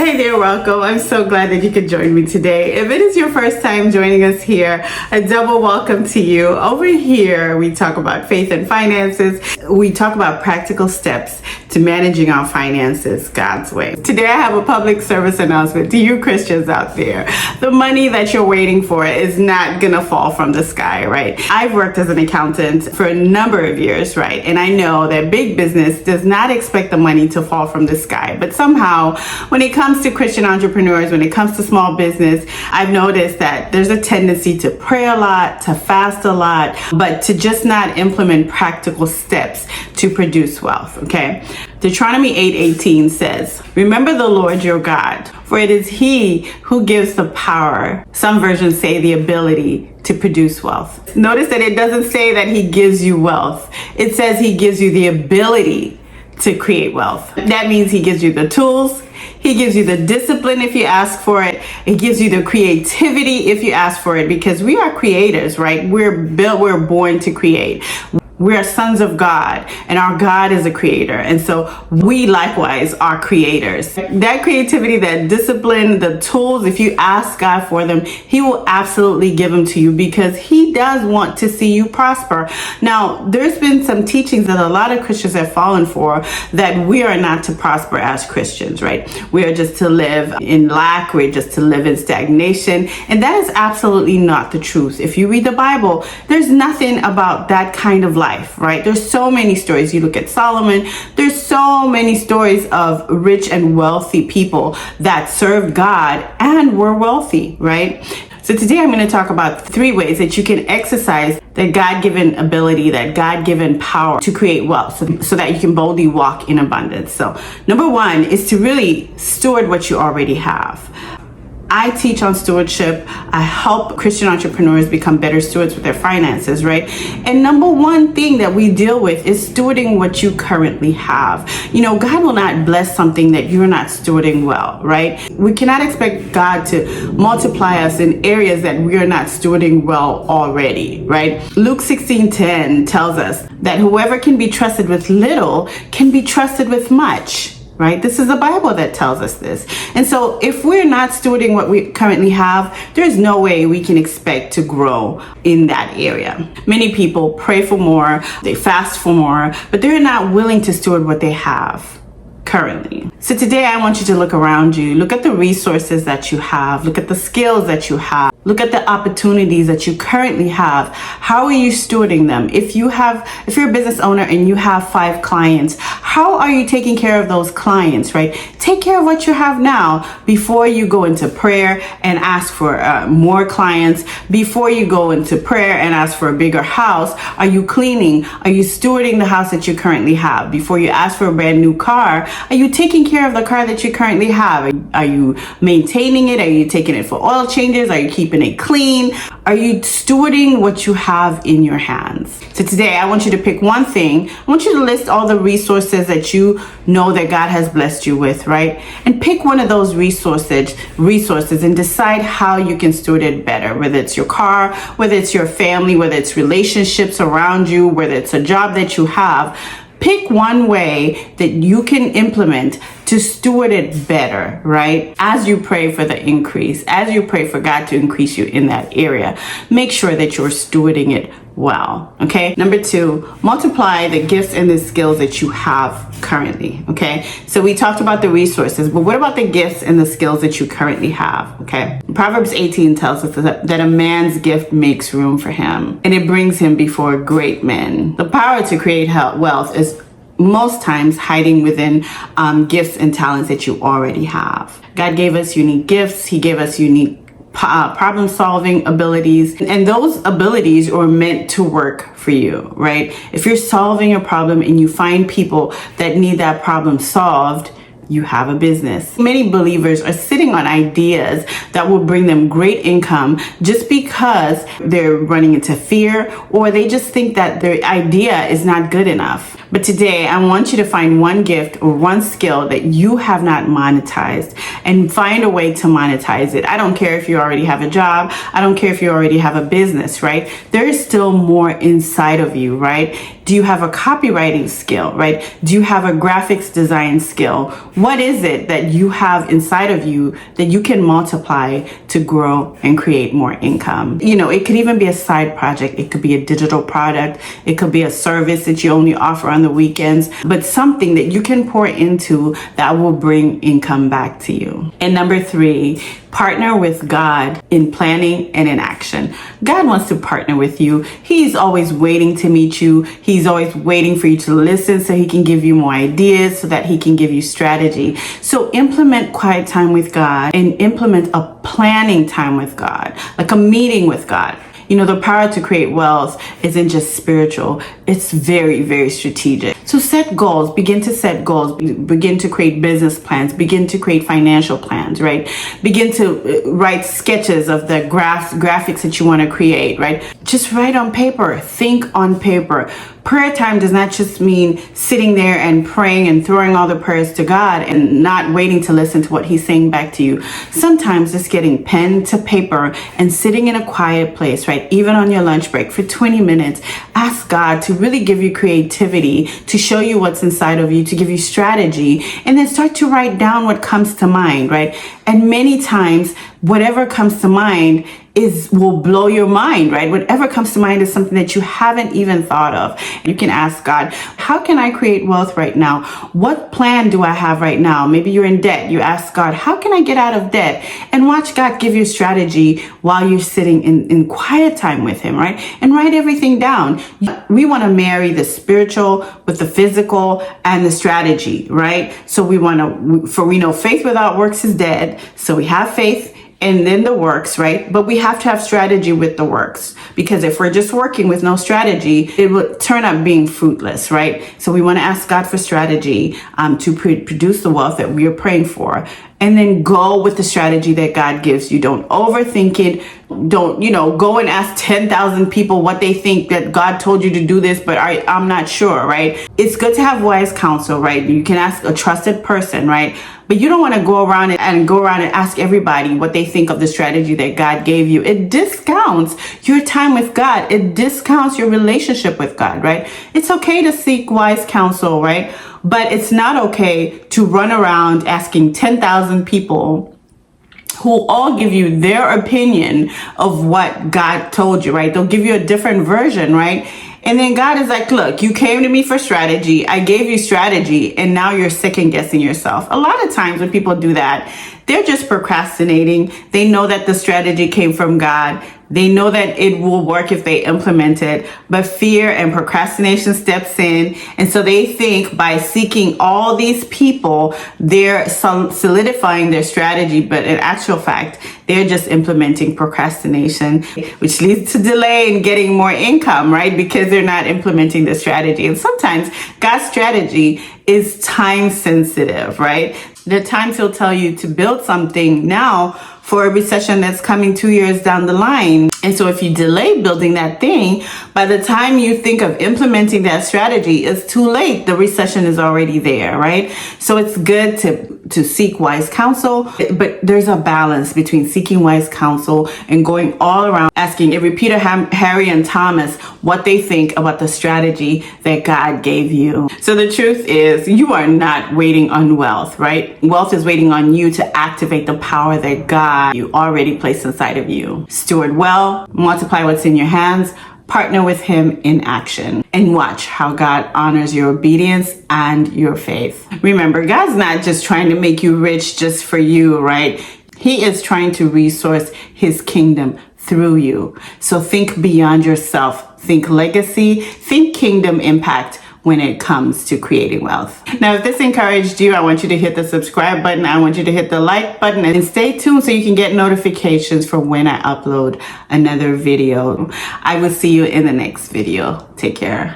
Hi there, welcome. I'm so glad that you could join me today. If it is your first time joining us here, a double welcome to you. Over here, we talk about faith and finances. We talk about practical steps to managing our finances God's way. Today, I have a public service announcement to you Christians out there. The money that you're waiting for is not gonna fall from the sky, right? I've worked as an accountant for a number of years, right? And I know that big business does not expect the money to fall from the sky. But somehow, when it comes to Christian entrepreneurs, when it comes to small business, I've noticed that there's a tendency to pray a lot, to fast a lot, but to just not implement practical steps to produce wealth, okay? Deuteronomy 8:18 says, "Remember the Lord your God, for it is He who gives the power," some versions say the ability, to produce wealth. Notice that it doesn't say that He gives you wealth. It says He gives you the ability to create wealth. That means He gives you the tools. He gives you the discipline if you ask for it. It gives you the creativity if you ask for it, because we are creators, right? We're born to create. We are sons of God, and our God is a creator. And so we likewise are creators. That creativity, that discipline, the tools, if you ask God for them, He will absolutely give them to you, because He does want to see you prosper. Now, there's been some teachings that a lot of Christians have fallen for, that we are not to prosper as Christians, right? We are just to live in lack. We're just to live in stagnation. And that is absolutely not the truth. If you read the Bible, there's nothing about that kind of life, right? There's so many stories. You look at Solomon, there's so many stories of rich and wealthy people that served God and were wealthy, right? So today I'm going to talk about 3 ways that you can exercise that God-given ability, that God-given power to create wealth, so that you can boldly walk in abundance. So number 1 is to really steward what you already have. I teach on stewardship. I help Christian entrepreneurs become better stewards with their finances, right? And number 1 thing that we deal with is stewarding what you currently have. You know, God will not bless something that you're not stewarding well, right? We cannot expect God to multiply us in areas that we are not stewarding well already, right? Luke 16:10 tells us that whoever can be trusted with little can be trusted with much. Right? This is the Bible that tells us this. And so if we're not stewarding what we currently have, there's no way we can expect to grow in that area. Many people pray for more, they fast for more, but they're not willing to steward what they have currently. So today I want you to look around you, look at the resources that you have, look at the skills that you have, look at the opportunities that you currently have. How are you stewarding them? If you're a business owner and you have 5 clients, how are you taking care of those clients, right? Take care of what you have now before you go into prayer and ask for more clients. Before you go into prayer and ask for a bigger house, are you cleaning? Are you stewarding the house that you currently have? Before you ask for a brand new car, are you taking care of the car that you currently have? Are you maintaining it? Are you taking it for oil changes? Are you keeping it clean? Are you stewarding what you have in your hands? So today I want you to pick one thing. I want you to list all the resources that you know that God has blessed you with, right? And pick one of those resources and decide how you can steward it better, whether it's your car, whether it's your family, whether it's relationships around you, whether it's a job that you have. Pick one way that you can implement to steward it better, right? As you pray for the increase, as you pray for God to increase you in that area, make sure that you're stewarding it well, okay? Number 2, multiply the gifts and the skills that you have currently, okay? So we talked about the resources, but what about the gifts and the skills that you currently have, okay? Proverbs 18 tells us that a man's gift makes room for him, and it brings him before great men. The power to create wealth is most times hiding within gifts and talents that you already have. God gave us unique gifts. He gave us unique problem-solving abilities, and those abilities are meant to work for you, right? If you're solving a problem and you find people that need that problem solved, you have a business. Many believers are sitting on ideas that will bring them great income just because they're running into fear, or they just think that their idea is not good enough. But today, I want you to find one gift or one skill that you have not monetized and find a way to monetize it. I don't care if you already have a job. I don't care if you already have a business, right? There is still more inside of you, right? Do you have a copywriting skill, right? Do you have a graphics design skill? What is it that you have inside of you that you can multiply to grow and create more income? You know, it could even be a side project. It could be a digital product. It could be a service that you only offer on the weekends, but something that you can pour into that will bring income back to you. And number 3, partner with God in planning and in action. God wants to partner with you. He's always waiting to meet you. He's always waiting for you to listen so he can give you more ideas, so that he can give you strategy. So implement quiet time with God and implement a planning time with God, like a meeting with God. You know, the power to create wealth isn't just spiritual. It's very, very strategic. So set goals, begin to set goals, begin to create business plans, begin to create financial plans, right? Begin to write sketches of the graphics that you want to create, right? Just write on paper, think on paper. Prayer time does not just mean sitting there and praying and throwing all the prayers to God and not waiting to listen to what he's saying back to you. Sometimes just getting pen to paper and sitting in a quiet place, right? Even on your lunch break for 20 minutes, ask God to really give you creativity, to show you what's inside of you, to give you strategy, and then start to write down what comes to mind, right? And many times, whatever comes to mind will blow your mind, right? Whatever comes to mind is something that you haven't even thought of. You can ask God, how can I create wealth right now? What plan do I have right now? Maybe you're in debt. You ask God, how can I get out of debt? And watch God give you strategy while you're sitting in quiet time with him, right? And write everything down. We want to marry the spiritual with the physical and the strategy, right? So we know faith without works is dead. So we have faith and then the works, right? But we have to have strategy with the works, because if we're just working with no strategy, it will turn out being fruitless, right? So we want to ask God for strategy to produce the wealth that we are praying for. And then go with the strategy that God gives you. Don't overthink it. Don't, go and ask 10,000 people what they think that God told you to do this, but I'm not sure, right? It's good to have wise counsel, right? You can ask a trusted person, right? But you don't want to go around and ask everybody what they think of the strategy that God gave you. It discounts your time with God. It discounts your relationship with God, right? It's okay to seek wise counsel, right? But it's not okay to run around asking 10,000 people who all give you their opinion of what God told you, right? They'll give you a different version, right? And then God is like, look, you came to me for strategy. I gave you strategy, and now you're second guessing yourself. A lot of times when people do that, they're just procrastinating. They know that the strategy came from God. They know that it will work if they implement it, but fear and procrastination steps in. And so they think by seeking all these people, they're solidifying their strategy. But in actual fact, they're just implementing procrastination, which leads to delay in getting more income, right? Because they're not implementing the strategy. And sometimes God's strategy is time sensitive, right? There are times he'll tell you to build something now for a recession that's coming 2 years down the line. And so if you delay building that thing, by the time you think of implementing that strategy, it's too late. The recession is already there, right? So it's good to seek wise counsel, but there's a balance between seeking wise counsel and going all around asking every Peter, Harry, and Thomas what they think about the strategy that God gave you. So the truth is, you are not waiting on wealth, right? Wealth is waiting on you to activate the power that God you already placed inside of you. Steward well, multiply what's in your hands, partner with him in action, and watch how God honors your obedience and your faith. Remember, God's not just trying to make you rich just for you, right? He is trying to resource his kingdom through you. So think beyond yourself. Think legacy, think kingdom impact when it comes to creating wealth. Now, if this encouraged you, I want you to hit the subscribe button. I want you to hit the like button and stay tuned so you can get notifications for when I upload another video. I will see you in the next video. Take care.